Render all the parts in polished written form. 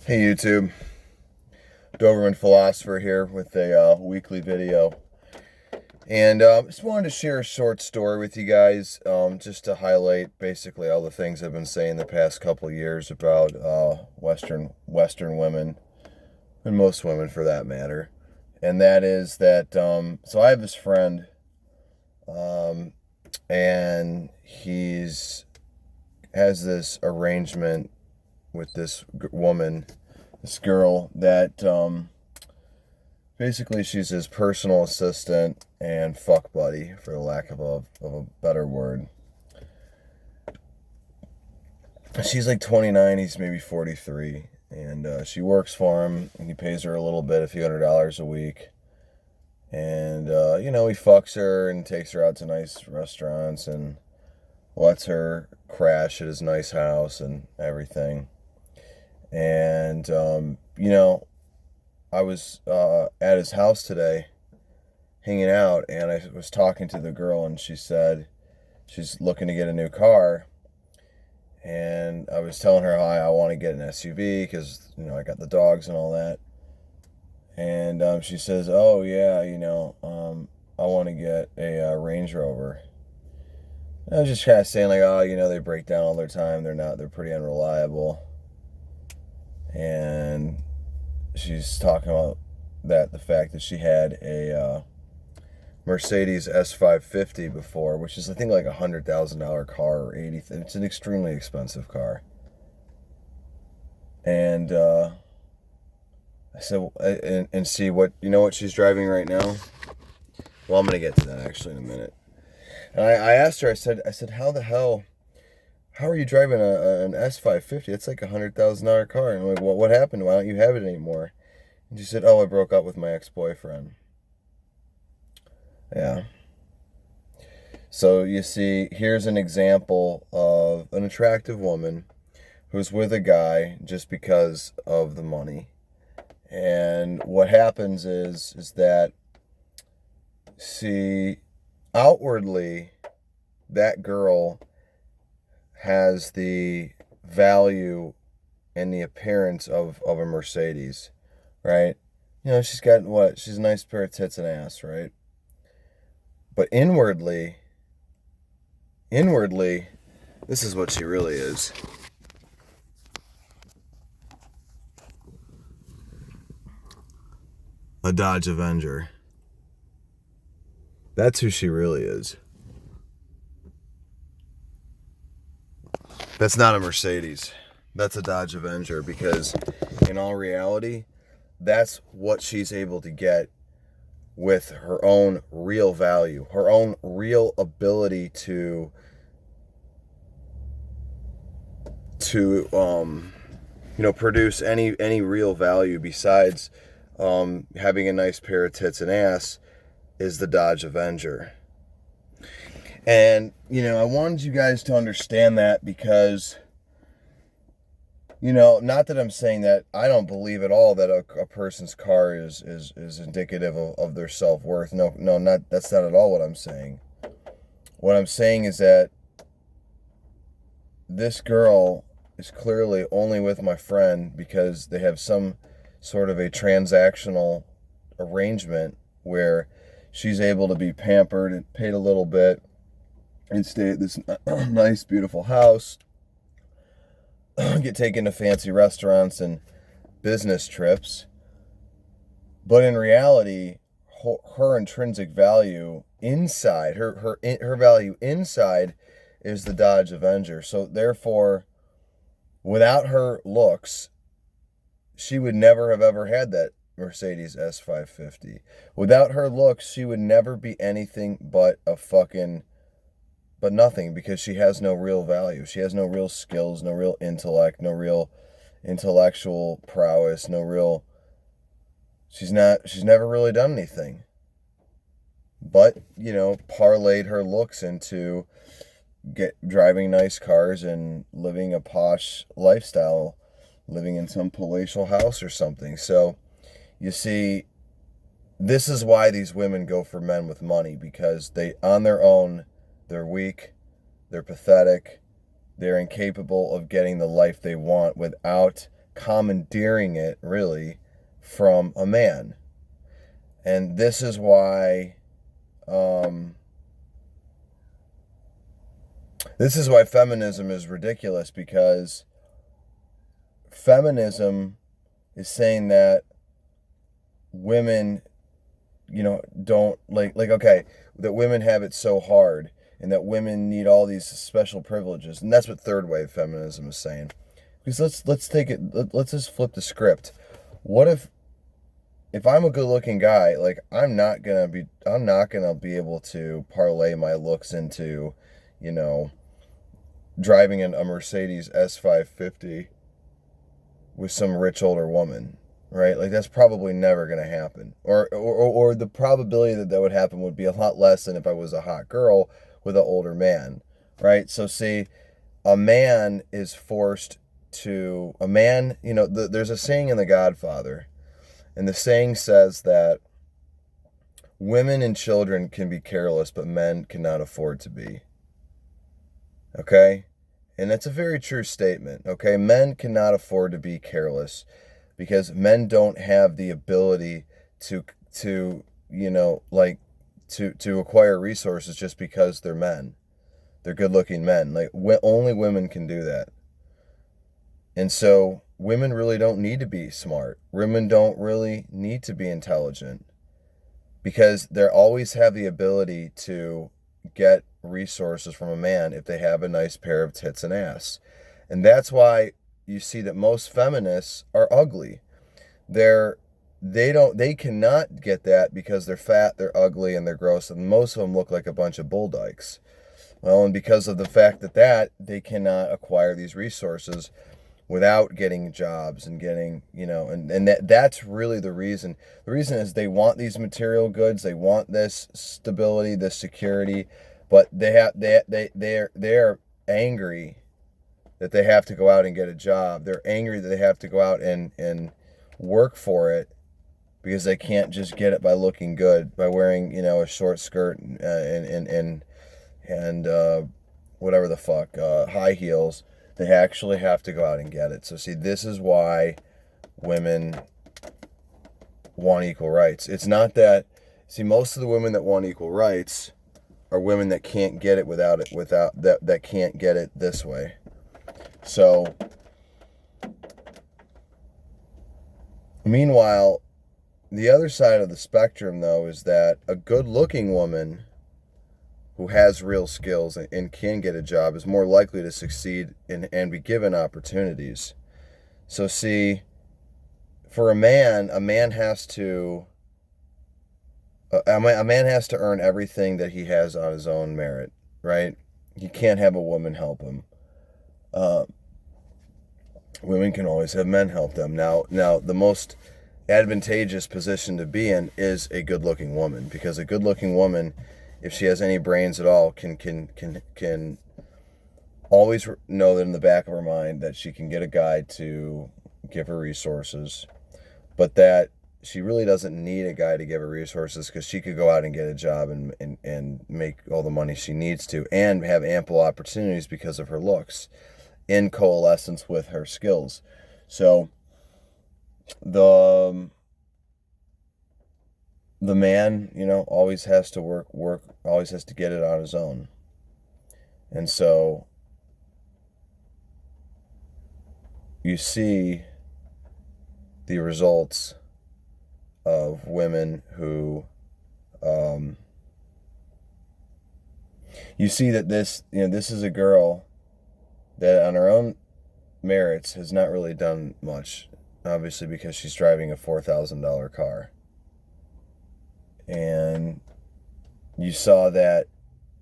Hey YouTube, Doberman Philosopher here with a weekly video. And just wanted to share a short story with you guys, just to highlight basically all the things I've been saying the past couple of years about Western women, and most women for that matter. And that is that, so I have this friend, and he's has this arrangement with this woman, this girl that basically she's his personal assistant and fuck buddy, for the lack of a better word. She's like 29, he's maybe 43, and she works for him, and he pays her a little bit, a few $100s a week. And, he fucks her and takes her out to nice restaurants and lets her crash at his nice house and everything. And, I was at his house today hanging out, and I was talking to the girl, and she said she's looking to get a new car. And I was telling her how I want to get an SUV because, I got the dogs and all that. And she says, oh, yeah, I want to get a Range Rover. And I was just kind of saying, like, oh, they break down all their time. They're pretty unreliable. And she's talking about the fact that she had a Mercedes S550 before, which is I think like $100,000 car or 80. It's an extremely expensive car. And I said, and see what she's driving right now. Well, I'm gonna get to that actually in a minute. And I asked her. I said, how the hell? How are you driving an S550? It's like $100,000 car. And I'm like, well, what happened? Why don't you have it anymore? And she said, oh, I broke up with my ex-boyfriend. Yeah. So you see, here's an example of an attractive woman who's with a guy just because of the money. And what happens is that, see, outwardly, that girl has the value and the appearance of a Mercedes, right? She's got what? She's a nice pair of tits and ass, right? But inwardly, this is what she really is. A Dodge Avenger. That's who she really is. That's not a Mercedes. That's a Dodge Avenger, because in all reality, that's what she's able to get with her own real value, her own real ability to produce any real value besides having a nice pair of tits and ass, is the Dodge Avenger. And, I wanted you guys to understand that because, not that I'm saying that I don't believe at all that a person's car is indicative of their self-worth. No, that's not at all what I'm saying. What I'm saying is that this girl is clearly only with my friend because they have some sort of a transactional arrangement where she's able to be pampered and paid a little bit and stay at this nice, beautiful house, get taken to fancy restaurants and business trips. But in reality, her intrinsic value inside, her value inside is the Dodge Avenger. So therefore, without her looks, she would never have ever had that Mercedes S550. Without her looks, she would never be anything but nothing, because she has no real value. She has no real skills, no real intellect, no real intellectual prowess, she's never really done anything. But, parlayed her looks into driving nice cars and living a posh lifestyle, living in some palatial house or something. So, you see, this is why these women go for men with money, because they, on their own, they're weak, they're pathetic, they're incapable of getting the life they want without commandeering it really from a man. And this is why feminism is ridiculous, because feminism is saying that women, don't okay, that women have it so hard and that women need all these special privileges. And that's what third wave feminism is saying. Because let's take it, let's just flip the script. What if I'm a good-looking guy, I'm not gonna be able to parlay my looks into, driving in a Mercedes S550 with some rich older woman, right? That's probably never gonna happen. Or the probability that would happen would be a lot less than if I was a hot girl with an older man, right? So see, a man is forced to, there's a saying in The Godfather, and the saying says that women and children can be careless, but men cannot afford to be. Okay? And that's a very true statement. Okay? Men cannot afford to be careless because men don't have the ability to acquire resources just because they're men. They're good-looking men. Only women can do that. And so women really don't need to be smart. Women don't really need to be intelligent, because they always have the ability to get resources from a man if they have a nice pair of tits and ass. And that's why you see that most feminists are ugly. They cannot get that because they're fat, they're ugly, and they're gross, and most of them look like a bunch of bull dykes. Well, and because of the fact that they cannot acquire these resources without getting jobs and getting, that's really the reason. The reason is they want these material goods, they want this stability, this security, but they're angry that they have to go out and get a job. They're angry that they have to go out and work for it, because they can't just get it by looking good, by wearing, a short skirt and whatever the fuck, high heels. They actually have to go out and get it. So see, this is why women want equal rights. It's not that, most of the women that want equal rights are women that can't get it that can't get it this way. So, meanwhile, the other side of the spectrum, though, is that a good-looking woman who has real skills and can get a job is more likely to succeed and be given opportunities. So see, for a man has to earn everything that he has on his own merit, right? He can't have a woman help him. Women can always have men help them. Now, the most advantageous position to be in is a good-looking woman, because a good-looking woman, if she has any brains at all, can always know that in the back of her mind that she can get a guy to give her resources, but that she really doesn't need a guy to give her resources, because she could go out and get a job and make all the money she needs to, and have ample opportunities because of her looks in coalescence with her skills. So the man, always has to work, always has to get it on his own. And so you see the results of women who, you see that this is a girl that on her own merits has not really done much, obviously, because she's driving a $4,000 car. And you saw that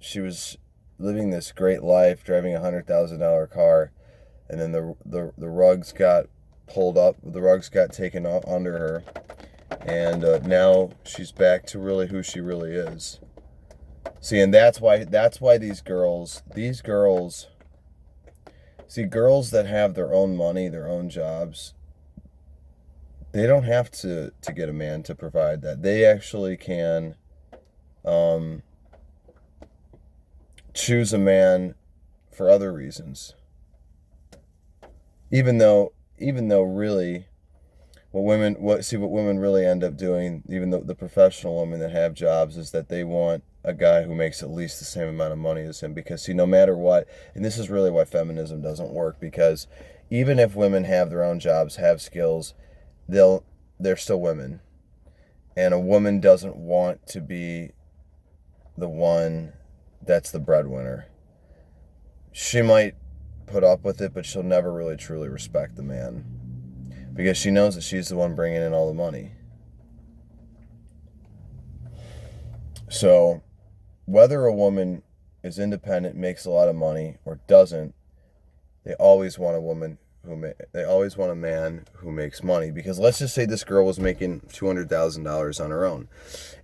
she was living this great life, driving a $100,000 car, and then the rugs got pulled up, the rugs got taken under her, and now she's back to really who she really is. See, and that's why these girls, see, girls that have their own money, their own jobs, they don't have to get a man to provide that. They actually can choose a man for other reasons. Even though even though really what women really end up doing, even the professional women that have jobs, is that they want a guy who makes at least the same amount of money as him, because see, no matter what, and this is really why feminism doesn't work, because even if women have their own jobs, have skills, they're still women. And a woman doesn't want to be the one that's the breadwinner. She might put up with it, but she'll never really truly respect the man, because she knows that she's the one bringing in all the money. So whether a woman is independent, makes a lot of money, or doesn't, they always want a man who makes money. Because let's just say this girl was making $200,000 on her own,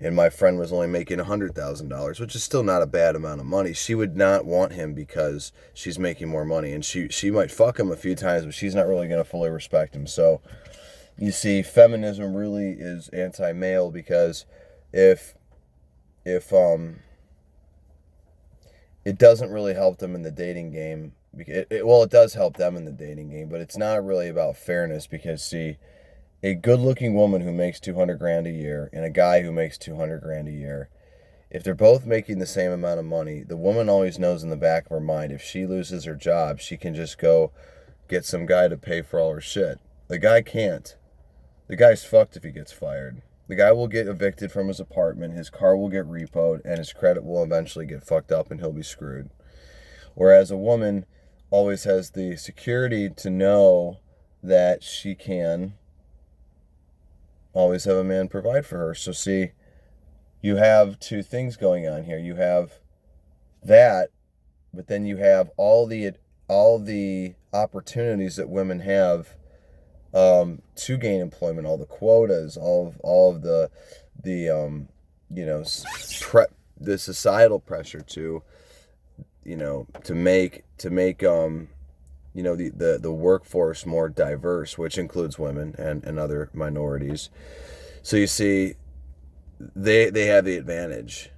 and my friend was only making $100,000, which is still not a bad amount of money. She would not want him because she's making more money, and she might fuck him a few times, but she's not really going to fully respect him. So you see, feminism really is anti-male, because if it doesn't really help them in the dating game. It does help them in the dating game, but it's not really about fairness, because see, a good-looking woman who makes $200,000 a year and a guy who makes $200,000 a year, if they're both making the same amount of money, the woman always knows in the back of her mind, if she loses her job, she can just go get some guy to pay for all her shit. The guy can't. The guy's fucked if he gets fired. The guy will get evicted from his apartment, his car will get repoed, and his credit will eventually get fucked up and he'll be screwed. Whereas a woman always has the security to know that she can always have a man provide for her. So see, you have two things going on here. You have that, but then you have all the opportunities that women have to gain employment, all the quotas, all of the the societal pressure to make the workforce more diverse, which includes women and other minorities. So you see, they have the advantage,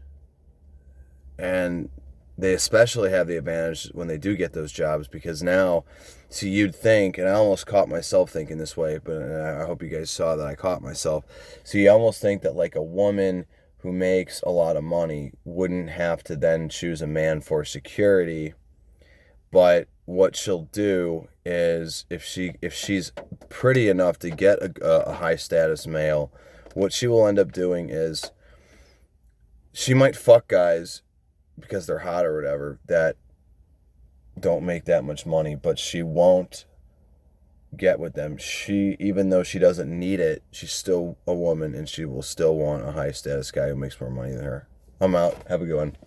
and they especially have the advantage when they do get those jobs, because now, see, you'd think, and I almost caught myself thinking this way, but I hope you guys saw that I caught myself. So you almost think that like a woman who makes a lot of money wouldn't have to then choose a man for security, but what she'll do is, if she's pretty enough to get a high status male, what she will end up doing is she might fuck guys because they're hot or whatever that don't make that much money, but she won't get with them. Even though she doesn't need it, she's still a woman, and she will still want a high status guy who makes more money than her. I'm out. Have a good one.